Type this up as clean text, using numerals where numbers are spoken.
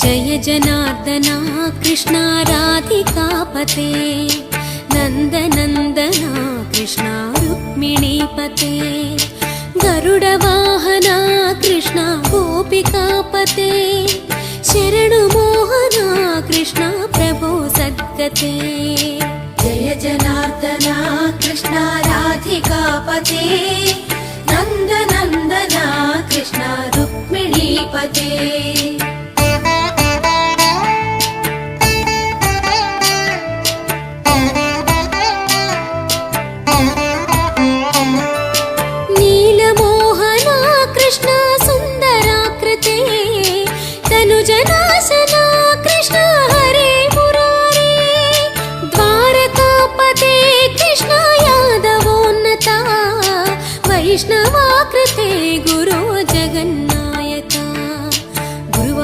जय जनार्दना कृष्णा राधिकापते नन्दनन्दना कृष्णा रुक्मिणीपते गरुडवाहना कृष्णा गोपिकापते शरणुमोहना कृष्णा प्रभो सद्गते जय जनार्दना कृष्णा राधिकापते नन्दनन्दना कृष्णा रुक्मिणीपते नीलमोहना कृष्णा सुन्दराकृते तनुजना